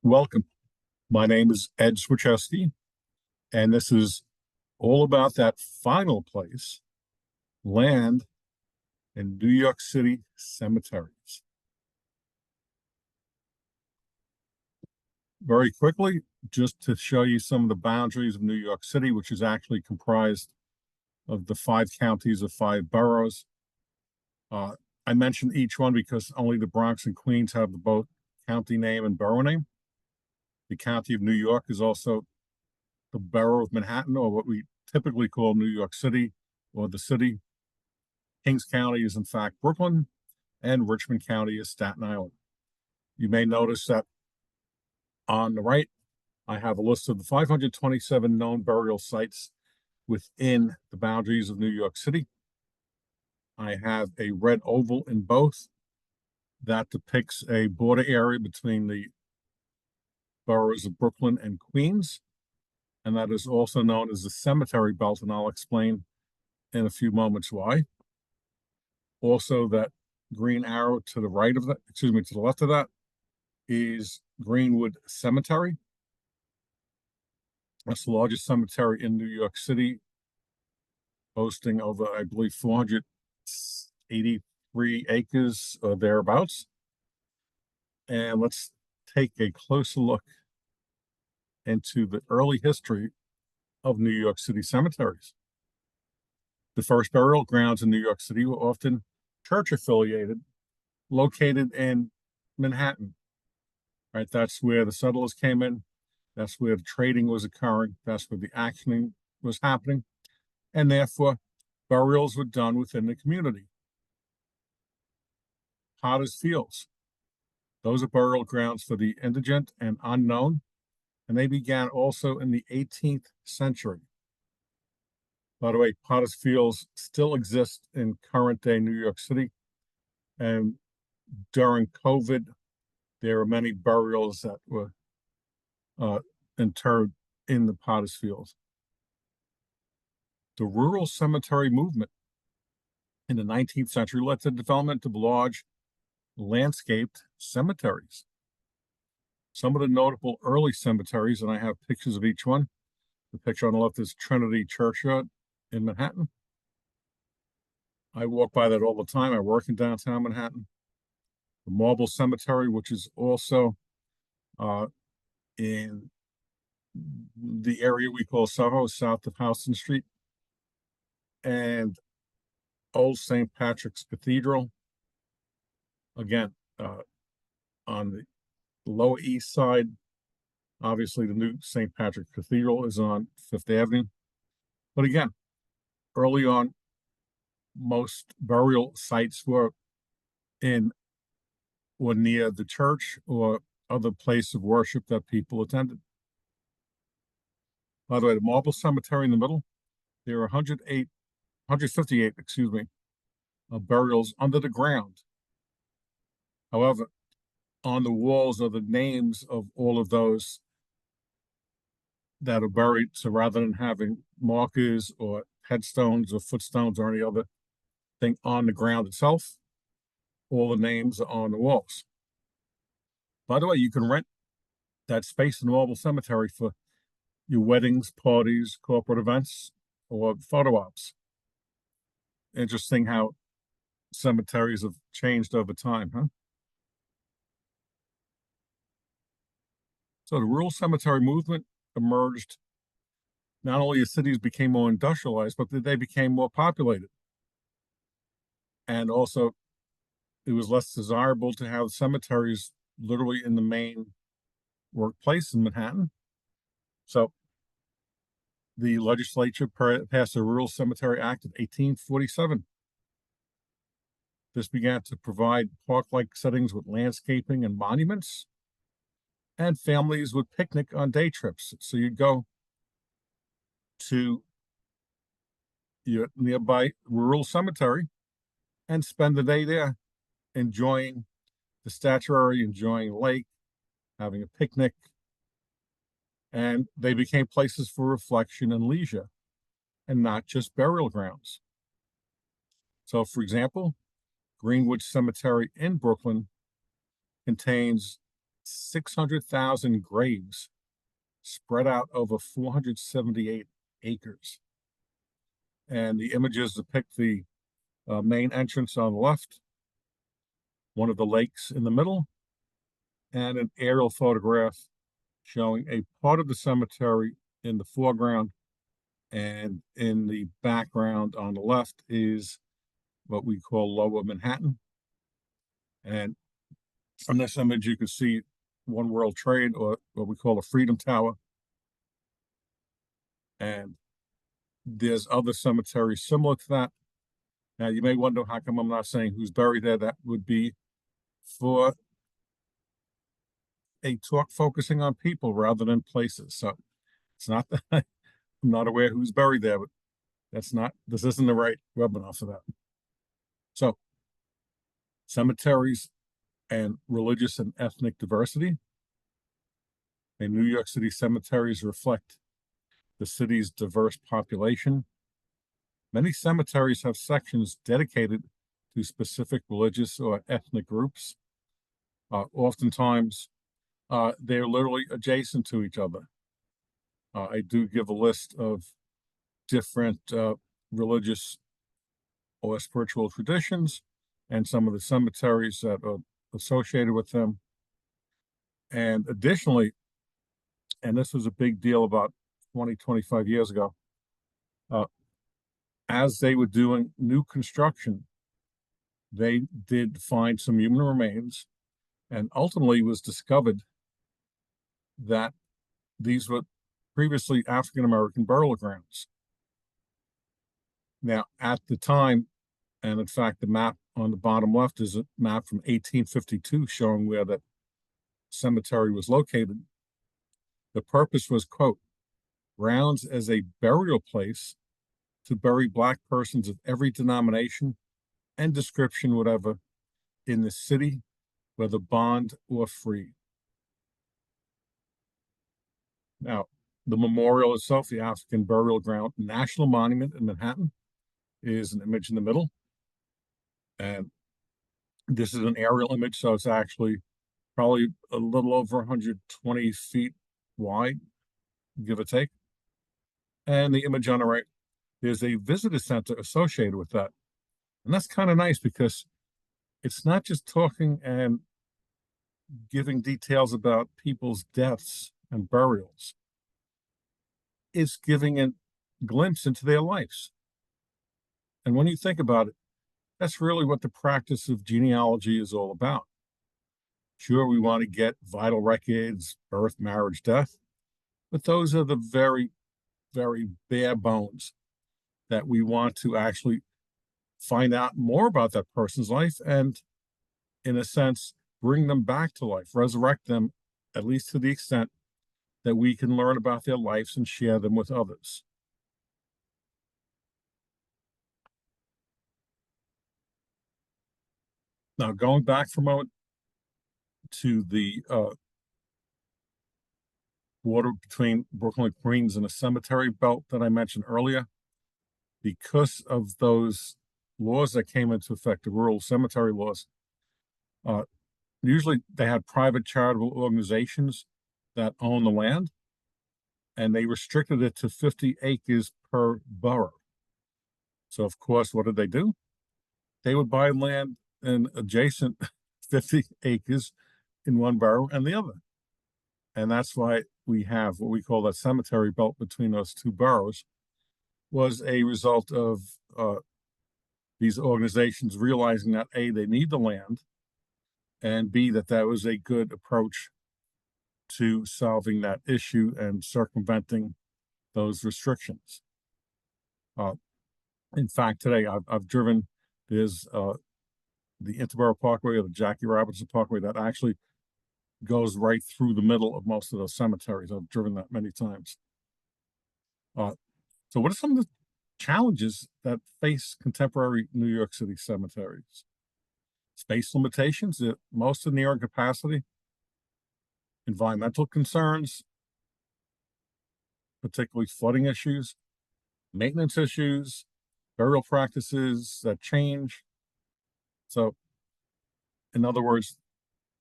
Welcome. My name is Ed Swierczewski, and this is all about that final place, land in New York City cemeteries. Very quickly, just to show you some of the boundaries of New York City, which is actually comprised of the 5 counties of 5 boroughs. I mentioned each one because only the Bronx and Queens have the both county name and borough name. The county of New York is also the borough of Manhattan, or what we typically call New York City, or the city. Kings County is in fact Brooklyn, and Richmond County is Staten Island. You may notice that on the right, I have a list of the 527 known burial sites within the boundaries of New York City. I have a red oval in both that depicts a border area between the boroughs of Brooklyn and Queens, and that is also known as the cemetery belt, and I'll explain in a few moments why. Also, that green arrow to the right of that, to the left of that, is Greenwood Cemetery. That's the largest cemetery in New York City, boasting over, I believe, 483 acres or thereabouts. And let's take a closer look into the early history of New York City cemeteries. The first burial grounds in New York City were often church affiliated, located in Manhattan. Right, that's where the settlers came in. That's where the trading was occurring. That's where the actioning was happening, and therefore burials were done within the community. Potter's Fields, those are burial grounds for the indigent and unknown, and they began also in the 18th century. By the way, Potter's Fields still exist in current day New York City, and during COVID, there are many burials that were interred in the Potter's Fields. The rural cemetery movement in the 19th century led to the development of large landscaped cemeteries. Some of the notable early cemeteries, and I have pictures of each one. The picture on the left is Trinity Churchyard in Manhattan. I walk by that all the time. I work in downtown Manhattan. The Marble Cemetery, which is also in the area we call Soho, south of Houston Street, and Old St. Patrick's Cathedral, again, on the Lower East Side. Obviously, the new St. Patrick's Cathedral is on Fifth Avenue. But again, early on, most burial sites were in or near the church or other place of worship that people attended. By the way, the Marble Cemetery in the middle, there are 158, burials under the ground. However, on the walls are the names of all of those that are buried. So rather than having markers or headstones or footstones or any other thing on the ground itself, all the names are on the walls. By the way, you can rent that space in the Marble Cemetery for your weddings, parties, corporate events, or photo ops. Interesting how cemeteries have changed over time, huh? So the rural cemetery movement emerged not only as cities became more industrialized, but they became more populated. And also, it was less desirable to have cemeteries literally in the main workplace in Manhattan. So the legislature passed the Rural Cemetery Act of 1847. This began to provide park-like settings with landscaping and monuments, and families would picnic on day trips. So you'd go to your nearby rural cemetery and spend the day there, enjoying the statuary, enjoying the lake, having a picnic, and they became places for reflection and leisure, and not just burial grounds. So, for example, Greenwood Cemetery in Brooklyn contains 600,000 graves spread out over 478 acres. And the images depict the main entrance on the left, one of the lakes in the middle, and an aerial photograph showing a part of the cemetery in the foreground, and in the background on the left is what we call Lower Manhattan. And from this image, you can see One World Trade, or what we call a Freedom Tower. And there's other cemeteries similar to that. Now, you may wonder how come I'm not saying who's buried there. That would be for a talk focusing on people rather than places. So it's not that I'm not aware who's buried there, but this isn't the right webinar for that. So, cemeteries and religious and ethnic diversity. In New York City, cemeteries reflect the city's diverse population. Many cemeteries have sections dedicated to specific religious or ethnic groups. Oftentimes, they're literally adjacent to each other. I do give a list of different religious or spiritual traditions and some of the cemeteries that are associated with them. And additionally, and this was a big deal about 20, 25 years ago, as they were doing new construction, they did find some human remains, and ultimately was discovered that these were previously African-American burial grounds. Now, at the time, and in fact, the map on the bottom left is a map from 1852 showing where that cemetery was located. The purpose was, quote, grounds as a burial place to bury Black persons of every denomination and description, whatever, in the city, whether bond or free. Now, the memorial itself, the African Burial Ground National Monument in Manhattan, is an image in the middle. And this is an aerial image, so it's actually probably a little over 120 feet wide, give or take. And the image on the right, there's a visitor center associated with that. And that's kind of nice because it's not just talking and giving details about people's deaths and burials. It's giving a glimpse into their lives. And when you think about it, that's really what the practice of genealogy is all about. Sure, we want to get vital records, birth, marriage, death, but those are the very, very bare bones that we want to actually find out more about that person's life and, in a sense, bring them back to life, resurrect them, at least to the extent that we can learn about their lives and share them with others. Now, going back for a moment to the border between Brooklyn and Queens and a cemetery belt that I mentioned earlier, because of those laws that came into effect, the rural cemetery laws, usually they had private charitable organizations that own the land, and they restricted it to 50 acres per borough. So, of course, what did they do? They would buy land in adjacent 50 acres in one borough and the other. And that's why we have what we call that cemetery belt between those two boroughs, was a result of these organizations realizing that A, they need the land, and B, that was a good approach to solving that issue and circumventing those restrictions. In fact, today I've driven, there's the Interborough Parkway or the Jackie Robinson Parkway that actually goes right through the middle of most of those cemeteries. I've driven that many times. So what are some of the challenges that face contemporary New York City cemeteries? Space limitations, most are near capacity, environmental concerns, particularly flooding issues, maintenance issues, burial practices that change. So, in other words,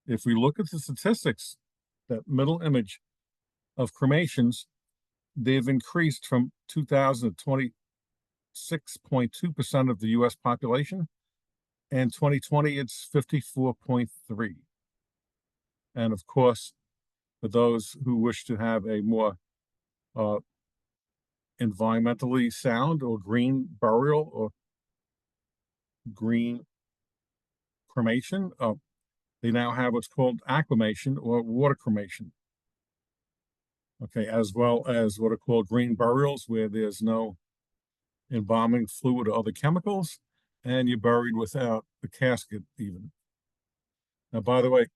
if we look at the statistics, that middle image of cremations, they've increased from 2026.2% of the US population, and 2020 it's 54.3. And of course, for those who wish to have a more environmentally sound or green burial or green cremation, they now have what's called aquamation or water cremation. Okay, as well as what are called green burials, where there's no embalming fluid or other chemicals, and you're buried without the casket even. Now, by the way,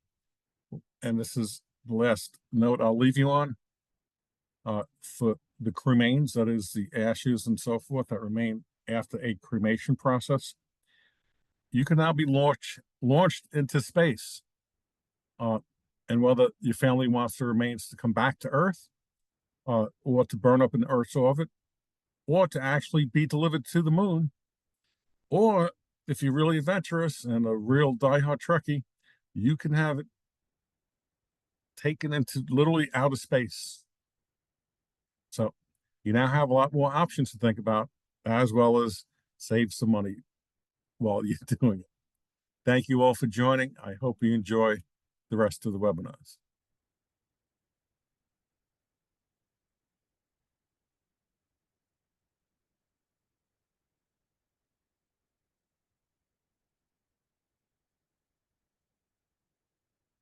and this is the last note I'll leave you on, for the cremains, that is the ashes and so forth that remain after a cremation process, you can now be launched into space. And whether your family wants the remains to come back to Earth, or to burn up in Earth's orbit, or to actually be delivered to the moon, or if you're really adventurous and a real diehard Trekkie, you can have it taken into literally outer space. So you now have a lot more options to think about, as well as save some money while you're doing it. Thank you all for joining. I hope you enjoy the rest of the webinars.